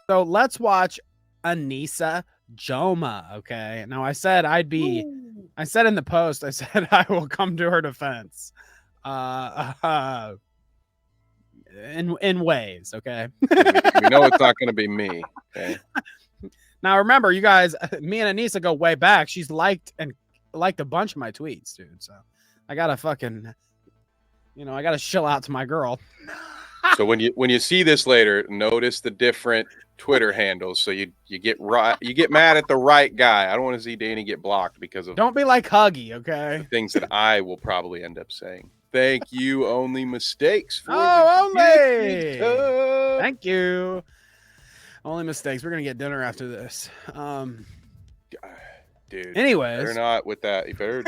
So let's watch Anisa Joma. Okay. Now I said I said in the post, I said I will come to her defense. In ways, okay. We know it's not going to be me. Okay. Now remember, you guys, me and Anisa go way back. She's liked a bunch of my tweets, dude. So I gotta fucking, I gotta chill out to my girl. So when you see this later, notice the different Twitter handles. So you get mad at the right guy. I don't want to see Danny get blocked because of. Don't be like Huggy, okay? The things that I will probably end up saying. Thank you, Only Mistakes. For only. Thank you. Only Mistakes. We're gonna get dinner after this. Dude. Anyways, better not with that. You better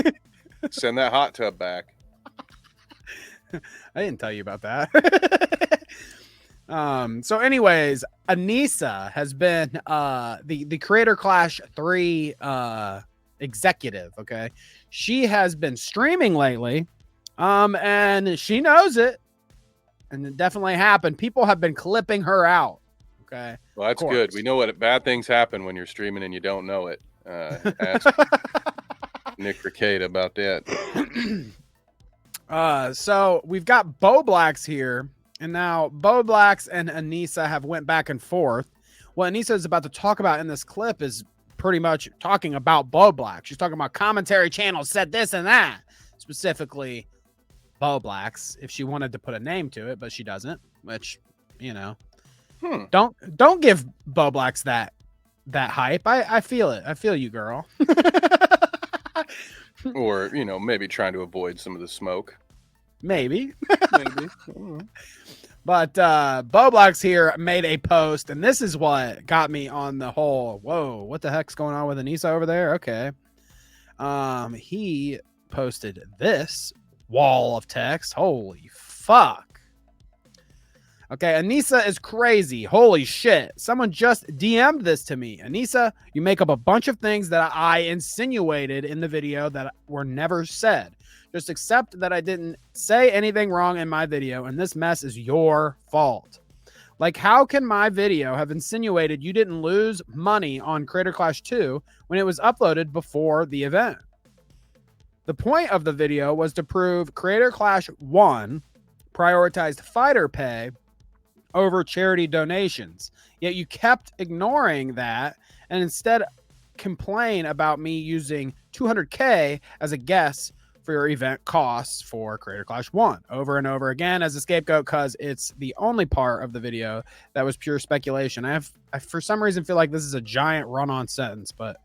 send that hot tub back. I didn't tell you about that. So anyways, Anisa has been the Creator Clash 3 executive, okay? She has been streaming lately. And she knows it. And it definitely happened. People have been clipping her out. Okay. Well, that's good. We know what bad things happen when you're streaming and you don't know it. Ask Nick Ricada about that. So we've got Boblax here, and now Boblax and Anisa have went back and forth. What Anisa is about to talk about in this clip is pretty much talking about Boblax. She's talking about commentary channels said this and that, specifically Boblax, if she wanted to put a name to it, but she doesn't, which, don't give Boblax that hype. I feel it. I feel you, girl. Or, maybe trying to avoid some of the smoke. Maybe. But Boblax here made a post, and this is what got me on the whole, whoa, what the heck's going on with Anisa over there? Okay. He posted this wall of text. Holy fuck. Okay, Anisa is crazy. Holy shit. Someone just DM'd this to me. Anisa, you make up a bunch of things that I insinuated in the video that were never said. Just accept that I didn't say anything wrong in my video, and this mess is your fault. Like, how can my video have insinuated you didn't lose money on Creator Clash 2 when it was uploaded before the event? The point of the video was to prove Creator Clash 1 prioritized fighter pay over charity donations. Yet you kept ignoring that and instead complain about me using 200K as a guess for your event costs for Creator Clash 1 over and over again as a scapegoat, because it's the only part of the video that was pure speculation. I for some reason feel like this is a giant run-on sentence, but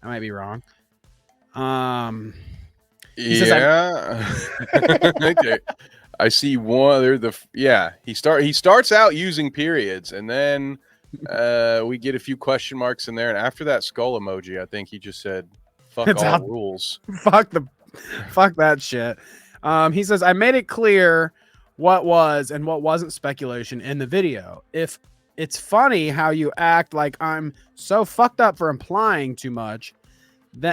I might be wrong. Yeah. Okay. I see one. He starts out using periods, and then we get a few question marks in there, and after that skull emoji, I think he just said, "Fuck all rules." Fuck that shit. He says, I made it clear what was and what wasn't speculation in the video. If it's funny how you act like I'm so fucked up for implying too much,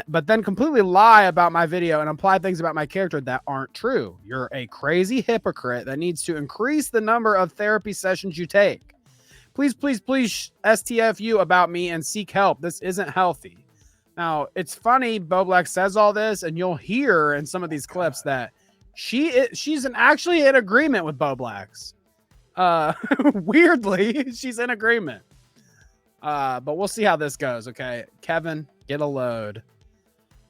but then completely lie about my video and imply things about my character that aren't true. You're a crazy hypocrite that needs to increase the number of therapy sessions you take. Please, please, please STFU about me and seek help. This isn't healthy. Now, it's funny Boblax says all this, and you'll hear in some of these clips that she's actually in agreement with Boblax. Weirdly, she's in agreement. But we'll see how this goes, okay? Kevin, get a load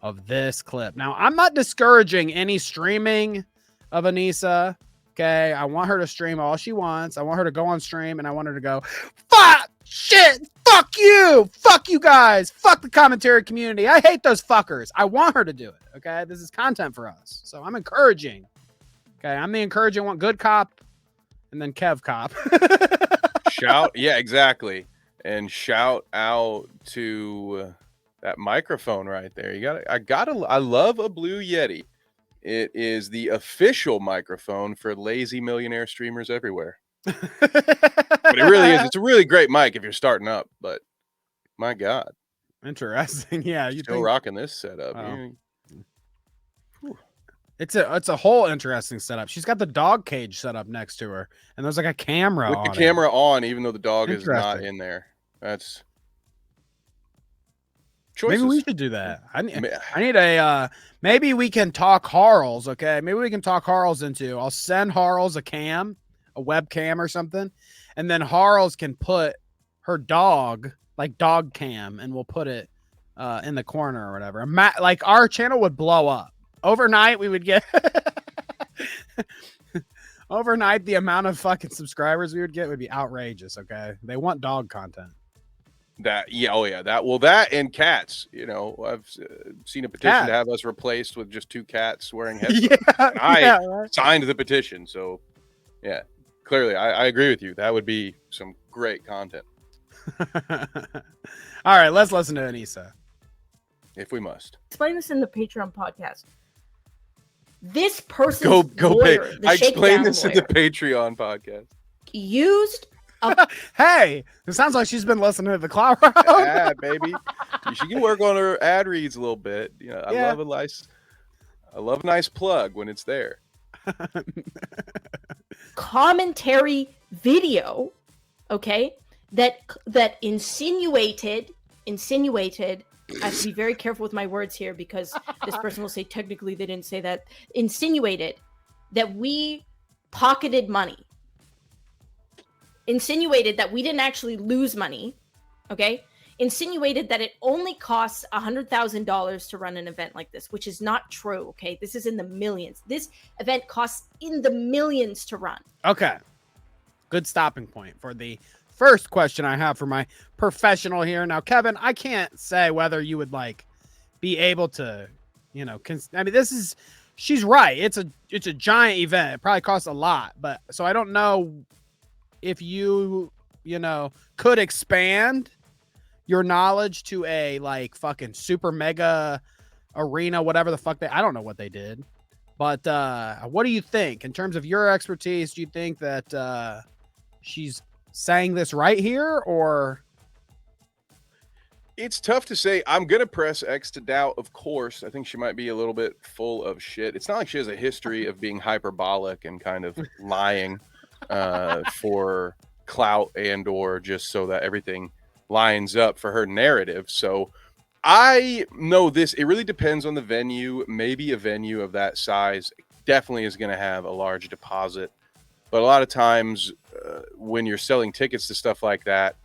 of this clip. Now, I'm not discouraging any streaming of Anisa, okay? I want her to stream all she wants. I want her to go on stream, and I want her to go, fuck, shit, fuck you guys, fuck the commentary community. I hate those fuckers. I want her to do it, okay? This is content for us. So I'm encouraging, okay? I'm the encouraging one, good cop, and then Kev cop. Yeah, exactly. And shout out to that microphone right there. I love a Blue Yeti. It is the official microphone for lazy millionaire streamers everywhere. But it really is. It's a really great mic if you're starting up, but my God. Interesting. Yeah. Still rocking this setup. Oh. It's a whole interesting setup. She's got the dog cage set up next to her, and there's like a camera with on the it. camera on, even though the dog is not Interesting. in there. That's Maybe we choices. should do that. I need Ma- a maybe we can talk Harls, okay? Maybe we can talk Harls into. I'll send Harls a webcam or something, and then Harls can put her dog, like dog cam, and we'll put it in the corner or whatever. Like our channel would blow up. Overnight we would get overnight the amount of fucking subscribers we would get would be outrageous, okay? They want dog content. That and cats. You know, I've seen a petition to have us replaced with just 2 cats wearing headphones. And I Right? signed the petition, so yeah, clearly I agree with you. That would be some great content All right, let's listen to Anisa. if we must. Explain this in the Patreon podcast. This person's Go lawyer, pay. the I explained this in lawyer, the Patreon podcast. used Hey, it sounds like she's been listening to the Clout. Yeah, baby. She can work on her ad reads a little bit. You know, I love a nice plug when it's there. commentary video, okay, that insinuated. I have to be very careful with my words here because this person will say technically they didn't say that. Insinuated that we pocketed money. Insinuated that we didn't actually lose money, okay? Insinuated that it only costs $100,000 to run an event like this, which is not true, okay? This is in the millions. This event costs in the millions to run. Okay. Good stopping point for the first question I have for my professional here. Now, Kevin, I can't say whether you would like be able to, you know, I mean, she's right. It's a giant event. It probably costs a lot, but so I don't know if you know, could expand your knowledge to a like fucking super mega arena, whatever the fuck I don't know what they did. But what do you think in terms of your expertise? Do you think that she's saying this right here, or It's tough to say. I'm gonna press X to doubt, of course. I think she might be a little bit full of shit. It's not like she has a history of being hyperbolic and kind of lying for clout and or just so that everything lines up for her narrative. So I know this. It really depends on the venue. Maybe a venue of that size definitely is going to have a large deposit. But a lot of times when you're selling tickets to stuff like that,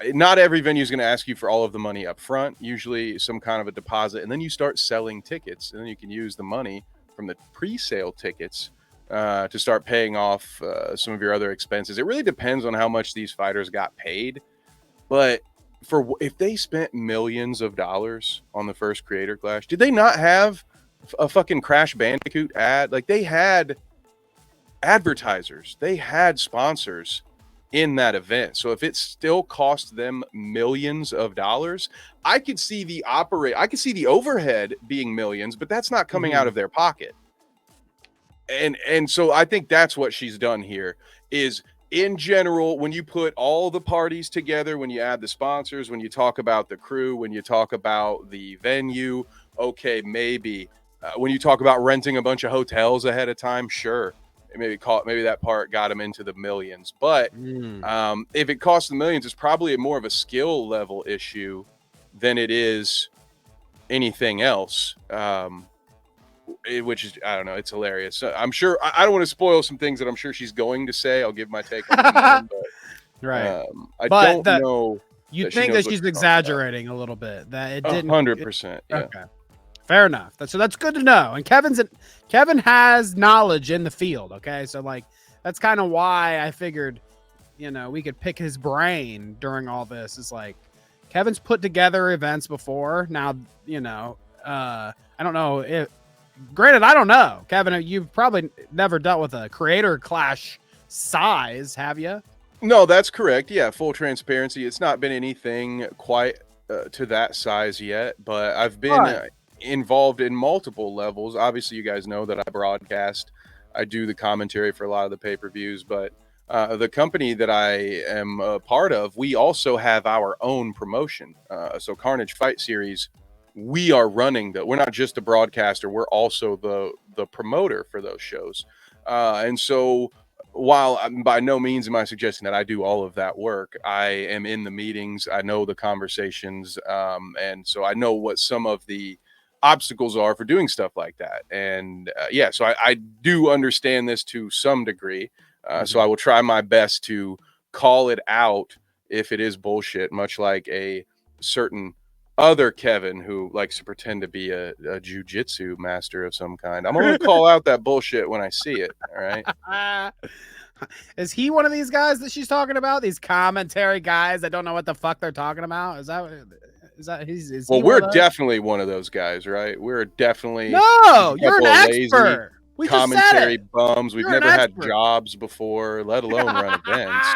not every venue is going to ask you for all of the money up front. Usually some kind of a deposit. And then you start selling tickets. And then you can use the money from the pre-sale tickets to start paying off some of your other expenses. It really depends on how much these fighters got paid. But if they spent millions of dollars on the first Creator Clash, did they not have a fucking Crash Bandicoot ad? Like, they had advertisers, they had sponsors in that event. So if it still cost them millions of dollars, I could see the overhead being millions, but that's not coming out of their pocket. And so I think that's what she's done here is, in general, when you put all the parties together, when you add the sponsors, when you talk about the crew, when you talk about the venue, okay, maybe when you talk about renting a bunch of hotels ahead of time, sure, maybe that part got them into the millions. But if it costs the millions, it's probably more of a skill level issue than it is anything else. Which is, I don't know, it's hilarious. I'm sure I don't want to spoil some things that I'm sure she's going to say. I'll give my take on them, but right. I don't know. You think that she's exaggerating a little bit, that it didn't 100%. Yeah. Okay. Fair enough. So that's good to know. And Kevin has knowledge in the field. Okay. So like, that's kind of why I figured, you know, we could pick his brain during all this. Is like, Kevin's put together events before. Now, you know, I don't know if, granted, I don't know, Kevin, you've probably never dealt with a Creator Clash size, have you? No, that's correct. Yeah, full transparency. It's not been anything quite to that size yet, but I've been involved in multiple levels. Obviously, you guys know that I broadcast. I do the commentary for a lot of the pay-per-views, but the company that I am a part of, we also have our own promotion. So Carnage Fight Series, we are running we're not just a broadcaster, we're also the promoter for those shows. And so while by no means am I suggesting that I do all of that work, I am in the meetings, I know the conversations, and so I know what some of the obstacles are for doing stuff like that. And yeah, so I do understand this to some degree. So I will try my best to call it out if it is bullshit, much like a certain other Kevin who likes to pretend to be a jujitsu master of some kind. I'm going to call out that bullshit when I see it. All right. Is he one of these guys that she's talking about? These commentary guys that don't know what the fuck they're talking about? Is that is Well, he we're one of those? definitely one of those guys, right? We're definitely No, you're an couple of lazy expert. We just said commentary it. bums. We've You're an never had expert. jobs before, let alone run events.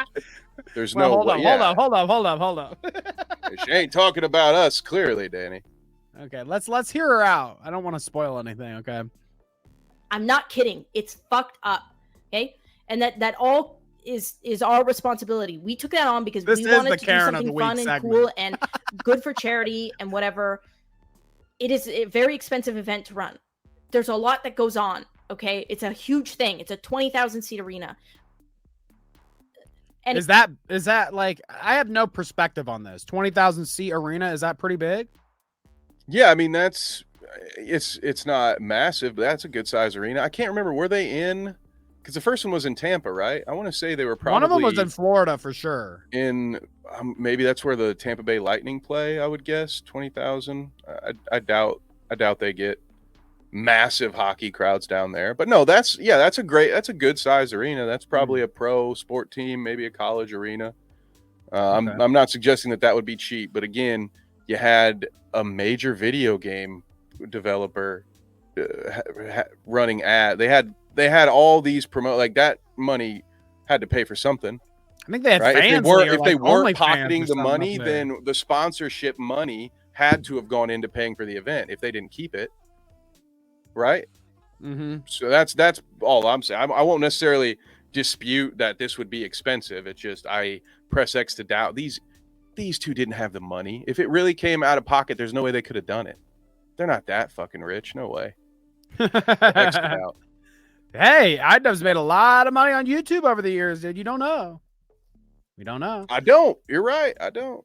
There's Well, no hold way. on, Yeah, hold on. she ain't talking about us, clearly, Danny. Okay, let's hear her out. I don't want to spoil anything. Okay. I'm not kidding. It's fucked up. Okay, and that all is our responsibility. We took that on because This we is wanted the to do Karen of the something Week fun and segment. cool and good for charity and whatever. It is a very expensive event to run. There's a lot that goes on. Okay, it's a huge thing. It's a 20,000 seat arena. And Is that like, I have no perspective on this. 20,000 seat arena, is that pretty big? Yeah, I mean it's not massive, but that's a good size arena. I can't remember, were they in, because the first one was in Tampa, right? I want to say they were probably One of them was in Florida for sure. in maybe that's where the Tampa Bay Lightning play. I would guess 20,000. I doubt they get massive hockey crowds down there, but no, that's a good size arena. That's probably a pro sport team, maybe a college arena. Okay. I'm not suggesting that would be cheap, but again, you had a major video game developer running ad. They had all these like that money had to pay for something. I think they had Right? fans. If they weren't pocketing the money, then then the sponsorship money had to have gone into paying for the event if they didn't keep it. Right? Mm-hmm. So that's all I'm saying. I won't necessarily dispute that this would be expensive. It's just I press X to doubt these two didn't have the money. If it really came out of pocket, there's no way they could have done it. They're not that fucking rich. No way. X to doubt. Hey, IDubbbz made a lot of money on YouTube over the years, dude. You don't know. We don't know. I don't. You're right. I don't.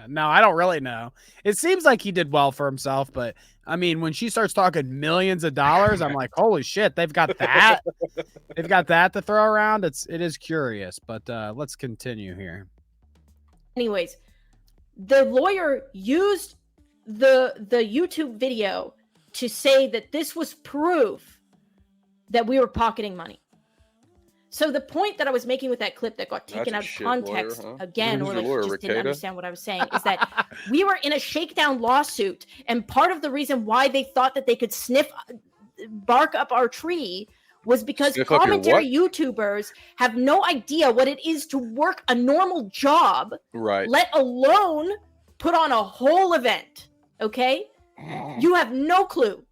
No, I don't really know. It seems like he did well for himself, but I mean, when she starts talking millions of dollars, I'm like, holy shit, they've got that. They've got that to throw around. It is curious, but let's continue here. anyways, the lawyer used the YouTube video to say that this was proof that we were pocketing money. So the point that I was making with that clip that got taken out of context again, or like lawyer, just didn't understand what I was saying, is that we were in a shakedown lawsuit, and part of the reason why they thought that they could bark up our tree was because commentary YouTubers have no idea what it is to work a normal job, right? Let alone put on a whole event. Okay, you have no clue.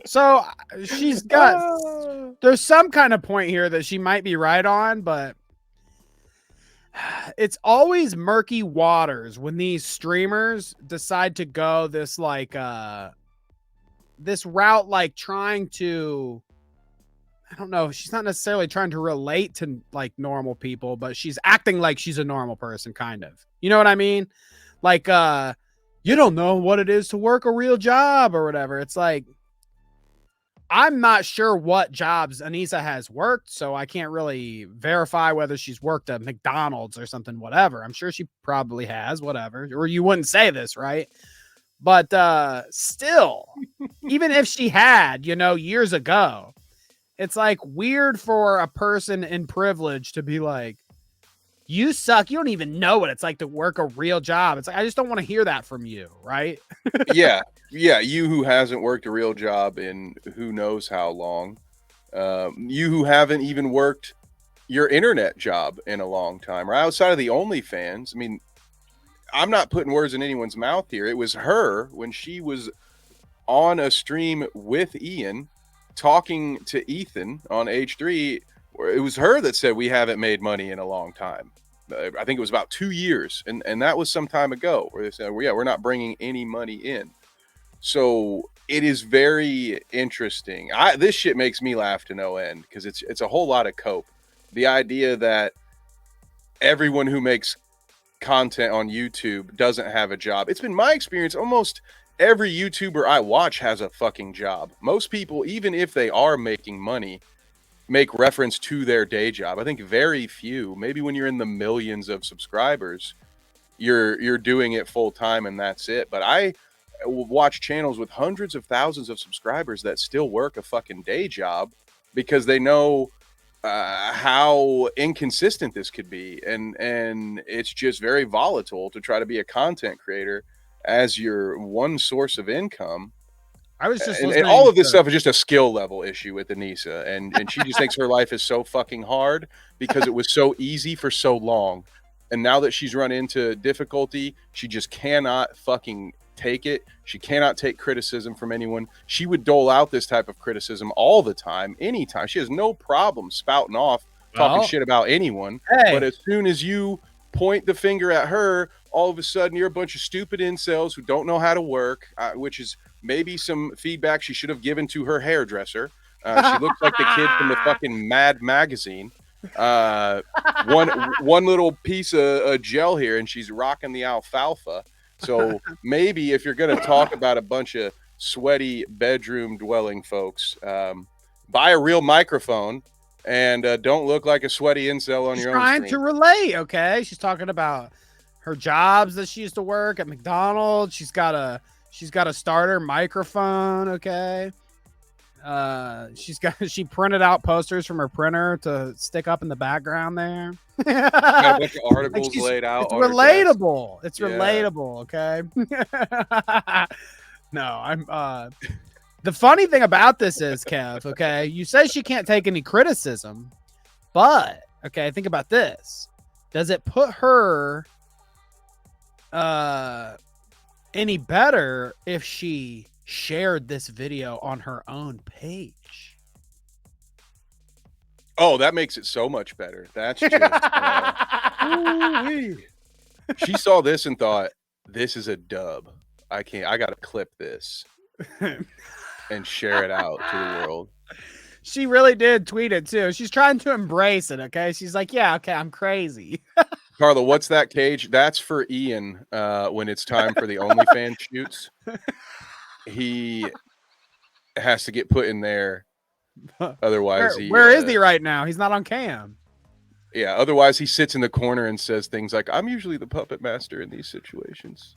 So she's got, there's some kind of point here that she might be right on, but it's always murky waters when these streamers decide to go this like this route, like trying to, I don't know, she's not necessarily trying to relate to like normal people, but she's acting like she's a normal person, kind of. You know what I mean? Like you don't know what it is to work a real job or whatever. It's like, I'm not sure what jobs Anisa has worked, so I can't really verify whether she's worked at McDonald's or something, whatever. I'm sure she probably has, whatever. Or you wouldn't say this, right? But still, even if she had, you know, years ago, it's like weird for a person in privilege to be like, you suck. You don't even know what it's like to work a real job. It's like, I just don't want to hear that from you, right? Yeah. You who hasn't worked a real job in who knows how long. You who haven't even worked your internet job in a long time, or outside of the OnlyFans. I mean, I'm not putting words in anyone's mouth here. It was her when she was on a stream with Ian talking to Ethan on H3. It was her that said we haven't made money in a long time. I think it was about 2 years, and that was some time ago, where they said, well, yeah, we're not bringing any money in. So it is very interesting. This shit makes me laugh to no end because it's a whole lot of cope. The idea that everyone who makes content on YouTube doesn't have a job. It's been my experience. Almost every YouTuber I watch has a fucking job. Most people, even if they are making money, make reference to their day job. I think very few, maybe when you're in the millions of subscribers, you're doing it full time and that's it. But I watch channels with hundreds of thousands of subscribers that still work a fucking day job because they know how inconsistent this could be, and it's just very volatile to try to be a content creator as your one source of income. I was just and all of this stuff is just a skill level issue with Anisa, and she just thinks her life is so fucking hard because it was so easy for so long, and now that she's run into difficulty, she just cannot fucking take it. She cannot take criticism from anyone. She would dole out this type of criticism all the time, anytime. She has no problem spouting off, talking shit about anyone. Hey. But as soon as you point the finger at her, all of a sudden you're a bunch of stupid incels who don't know how to work, which is maybe some feedback she should have given to her hairdresser. She looks like the kid from the fucking Mad magazine. One little piece of gel here and she's rocking the alfalfa. So maybe if you're going to talk about a bunch of sweaty bedroom dwelling folks, buy a real microphone and don't look like a sweaty incel on your own trying screen. to relate, okay? She's talking about her jobs that she used to work at McDonald's. She's got a starter microphone, okay? She printed out posters from her printer to stick up in the background there. Got a bunch of articles laid out. It's relatable. It's relatable, okay? No, I'm the funny thing about this is, Kev, okay, you say she can't take any criticism, but okay, think about this. Does it put her any better if she shared this video on her own page? Oh, that makes it so much better. That's just she saw this and thought, this is a dub. I gotta clip this and share it out to the world. She really did tweet it too. She's trying to embrace it, okay? She's like, yeah, okay, I'm crazy. Carla, what's that cage? That's for Ian when it's time for the OnlyFans shoots. He has to get put in there. Otherwise, where is he right now? He's not on cam. Yeah, otherwise he sits in the corner and says things like, I'm usually the puppet master in these situations.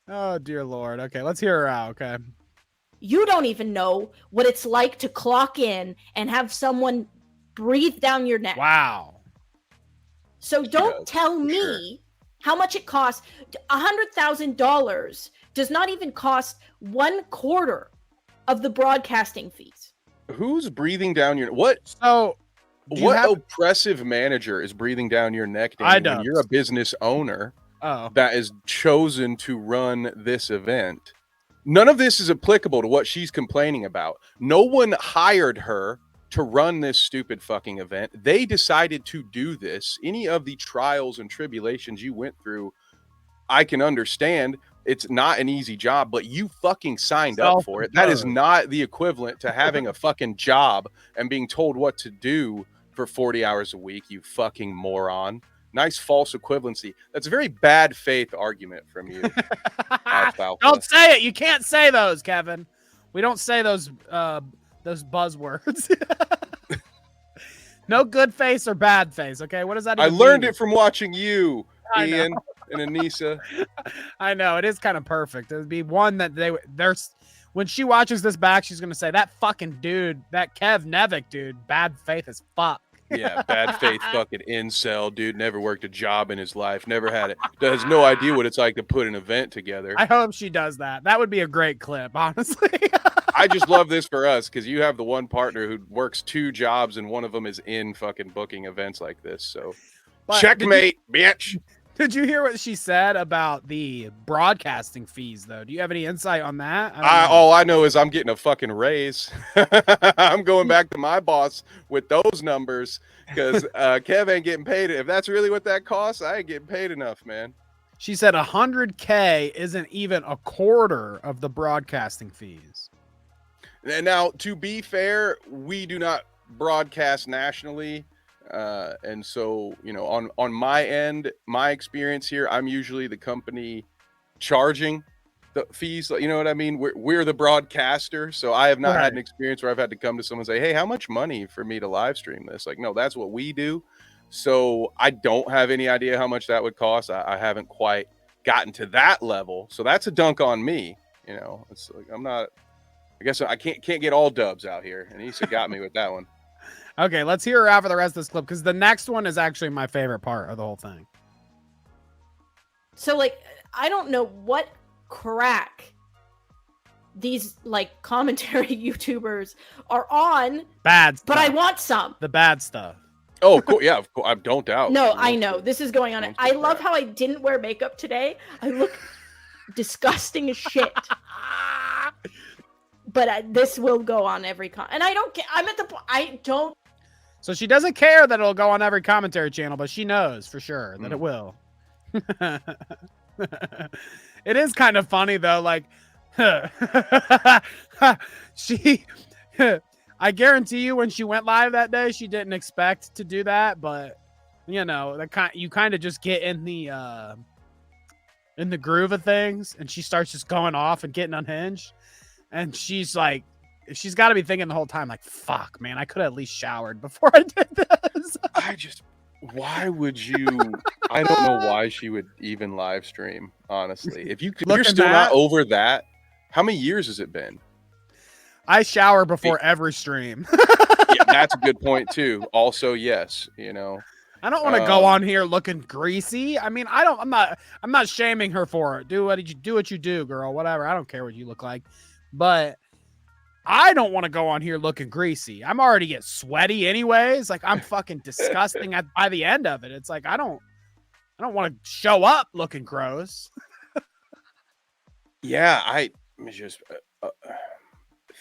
Oh, dear Lord. Okay, let's hear her out, okay? You don't even know what it's like to clock in and have someone breathe down your neck. Wow. So don't tell me how much it costs. $100,000 does not even cost 1/4 of the broadcasting fees. Who's breathing down your what? So what oppressive manager is breathing down your neck, Danny, when you're a business owner that is chosen to run this event? None of this is applicable to what she's complaining about. No one hired her to run this stupid fucking event. They decided to do this. Any of the trials and tribulations you went through, I can understand. It's not an easy job, but you fucking signed up for it. That is not the equivalent to having a fucking job and being told what to do for 40 hours a week, you fucking moron. Nice false equivalency. That's a very bad faith argument from you. Don't say it. You can't say those, Kevin. We don't say those buzzwords. No good face or bad face, okay? What does that even I learned mean? it from watching you, Ian and Anisa. I know. It is kind of perfect. It would be one that there's when she watches this back, she's going to say, that fucking dude, that Kev Nevick dude, bad faith as fuck. Yeah, bad faith fucking incel dude, never worked a job in his life, never had it, has no idea what it's like to put an event together. I hope she does that. That would be a great clip, honestly. I just love this for us because you have the one partner who works 2 jobs and one of them is in fucking booking events like this. So checkmate, bitch. Did you hear what she said about the broadcasting fees, though? Do you have any insight on that? All I know is I'm getting a fucking raise. I'm going back to my boss with those numbers because Kev ain't getting paid. If that's really what that costs, I ain't getting paid enough, man. She said 100K isn't even a quarter of the broadcasting fees. And now, to be fair, we do not broadcast nationally. And so, you know, on my end, my experience here, I'm usually the company charging the fees. You know what I mean? We're the broadcaster. So I have not had an experience where I've had to come to someone and say, hey, how much money for me to live stream this? Like, no, that's what we do. So I don't have any idea how much that would cost. I haven't quite gotten to that level. So that's a dunk on me. You know, it's like, I guess I can't get all dubs out here. And Anisa got me with that one. Okay, let's hear her out for the rest of this clip because the next one is actually my favorite part of the whole thing. So, like, I don't know what crack these, like, commentary YouTubers are on. Bad stuff. But I want some. The bad stuff. Oh, cool. Yeah, of course. I don't doubt. No, I know. This is going on. I love how I didn't wear makeup today. I look disgusting as shit. But this will go on every and I don't care. I'm at the point. I don't. So she doesn't care that it'll go on every commentary channel, but she knows for sure that it will. It is kind of funny though. Like, she. I guarantee you, when she went live that day, she didn't expect to do that. But you know, you kind of just get in the groove of things, and she starts just going off and getting unhinged. And she's like, she's got to be thinking the whole time, like, fuck, man, I could have at least showered before I did this. Why would you? I don't know why she would even live stream, honestly. If you're still not over that, how many years has it been? I shower before every stream. Yeah, that's a good point too. Also, yes, you know, I don't want to go on here looking greasy. I mean, I'm not shaming her for it. Do what you do, girl. Whatever. I don't care what you look like, but I don't want to go on here looking greasy. I'm already get sweaty anyways. Like, I'm fucking disgusting by the end of it. It's like I don't want to show up looking gross. Yeah, I just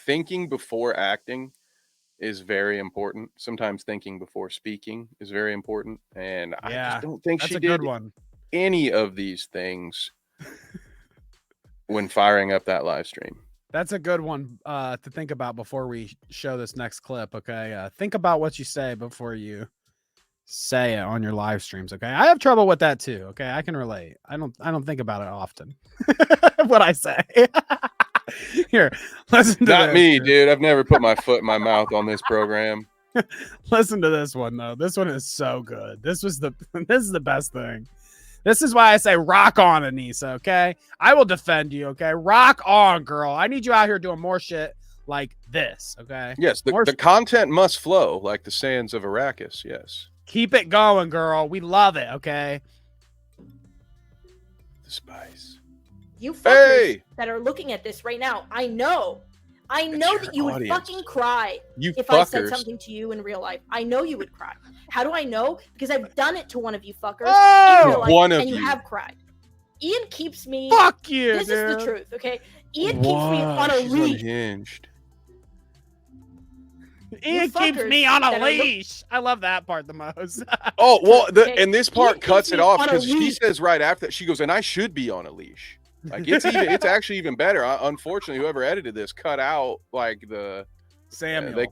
thinking before acting is very important. Sometimes thinking before speaking is very important, and I just don't think she did any of these things when firing up that live stream. That's a good one to think about before we show this next clip. Okay, think about what you say before you say it on your live streams. Okay, I have trouble with that too. Okay, I can relate. I don't think about it often. What I say. Here, listen to Not me, dude. I've never put my foot in my mouth on this program. Listen to this one though. This one is so good. This is the best thing. This is why I say rock on, Anisa, okay? I will defend you, okay? Rock on, girl. I need you out here doing more shit like this, okay? Yes, the content must flow like the sands of Arrakis, yes. Keep it going, girl. We love it, okay? The spice. You fuckers that are looking at this right now, I know that you would fucking cry if I said something to you in real life. I know you would cry. How do I know? Because I've done it to one of you fuckers in real life, and you have cried. Ian keeps me. Fuck you, This is the truth, okay? Ian keeps me on a leash. Unhinged. Ian keeps me on a leash. I love that part the most. Oh, well, and this part cuts it off because she says right after that, she goes, and I should be on a leash. Like, it's actually even better. Unfortunately, whoever edited this cut out like the Samuel.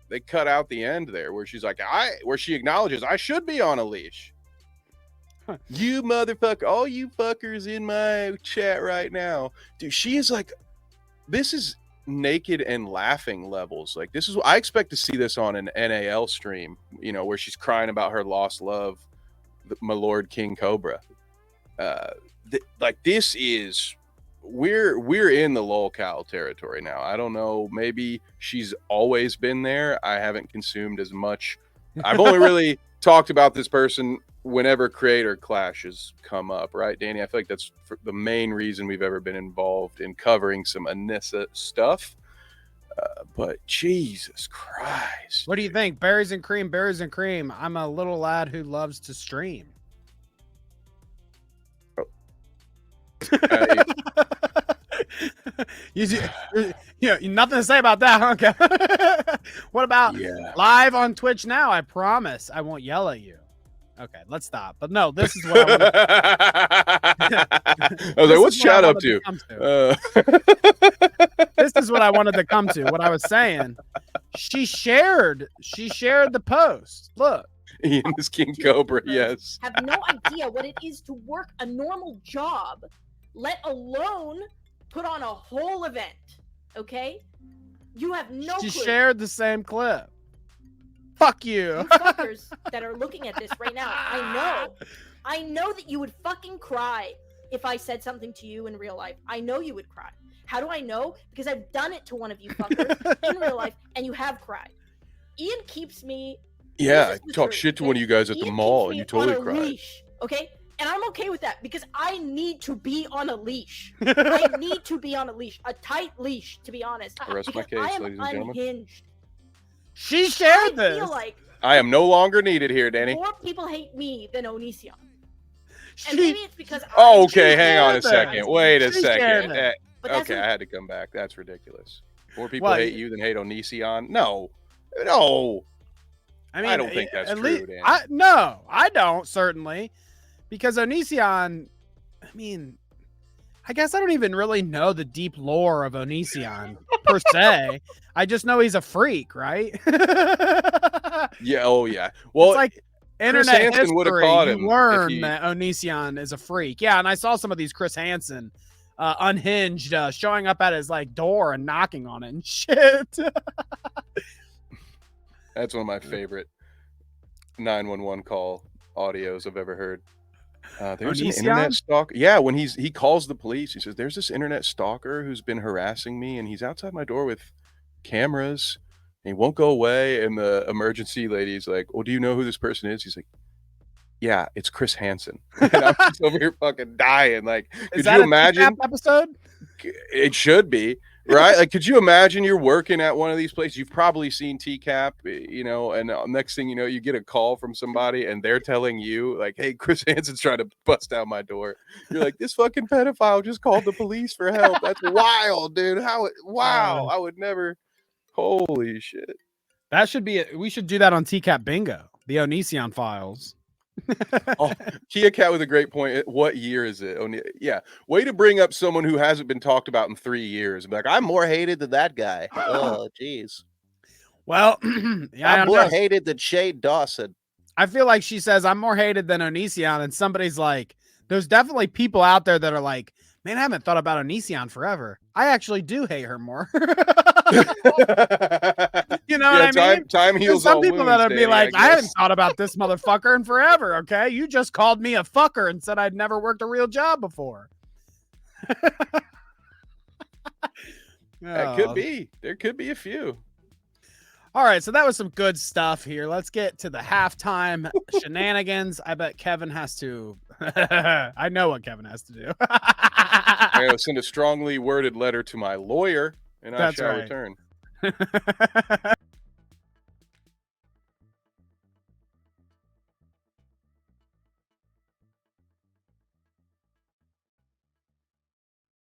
They cut out the end there where she's like, where she acknowledges I should be on a leash. Huh. You motherfucker, all you fuckers in my chat right now, dude. She is like, this is naked and laughing levels. Like, this is I expect to see this on an NAL stream, you know, where she's crying about her lost love, my Lord King Cobra. Like, this is we're in the RouteClout territory now. I don't know, maybe she's always been there. I haven't consumed as much. I've only really talked about this person whenever creator clashes come up, right, Danny? I feel like that's the main reason we've ever been involved in covering some Anisa stuff. But Jesus Christ, what do you think? Berries and cream, berries and cream. I'm a little lad who loves to stream. Nothing to say about that, huh? Okay. What about live on Twitch now? I promise I won't yell at you. Okay, let's stop. But no, this is what I want. I was like, what's Shout up to? This is what I wanted to come to. What I was saying. She shared the post. Look. Ian is King Cobra, yes. Have no idea what it is to work a normal job, let alone put on a whole event. Okay? You have no clue. She shared the same clip. Fuck you. You fuckers that are looking at this right now, I know that you would fucking cry if I said something to you in real life. I know you would cry. How do I know? Because I've done it to one of you fuckers in real life, and you have cried. Ian keeps me. Yeah, I talk shit to one of you guys at the mall, and you totally cried. Leash, okay? And I'm okay with that because I need to be on a leash. I need to be on a leash, a tight leash, to be honest. Rest my case, I am ladies and gentlemen. Unhinged. She shared I this. feel like I am no longer needed here, Danny. more people hate me than Onision. And maybe it's because okay, hang on a second. Wait a second. Okay, I had to come back. That's ridiculous. More people hate you than hate Onision? No. I mean, I don't think that's true, Danny. No, I don't, certainly. Because Onision, I mean, I guess I don't even really know the deep lore of Onision per se. I just know he's a freak, right? Yeah. Oh, yeah. Well, it's like internet history. You learn that Onision is a freak. Yeah, and I saw some of these Chris Hansen unhinged showing up at his door and knocking on it and shit. That's one of my favorite 911 call audios I've ever heard. There's an internet stalker. Yeah, when he calls the police, he says, "There's this internet stalker who's been harassing me, and he's outside my door with cameras, and he won't go away." And the emergency lady's like, "Well, do you know who this person is?" He's like, "Yeah, it's Chris Hansen." And I'm just over here fucking dying. Like, could you imagine? Episode? It should be. Right? Like, could you imagine you're working at one of these places? You've probably seen TCAP, and next thing you know, you get a call from somebody and they're telling you, like, "Hey, Chris Hansen's trying to bust down my door." You're like, "This fucking pedophile just called the police for help." That's wild, dude. Wow. I would never. Holy shit. That should be we should do that on TCAP Bingo, the Onision files. Kia Cat with a great point. What year is it? Yeah, way to bring up someone who hasn't been talked about in 3 years. Like, I'm more hated than that guy. Oh, jeez. Well, yeah, I'm more hated than Shane Dawson. I feel like she says I'm more hated than Onision, and somebody's like, there's definitely people out there that are like, "Man, I haven't thought about Onision forever. I actually do hate her more." You know what I mean? Time heals some all people wounds, that'll be Danny, like, "I haven't thought about this motherfucker in forever." Okay, you just called me a fucker and said I'd never worked a real job before. That could be. There could be a few. All right, so that was some good stuff here. Let's get to the halftime shenanigans. I bet Kevin has to. I know what Kevin has to do. I gotta send a strongly worded letter to my lawyer, and I shall return.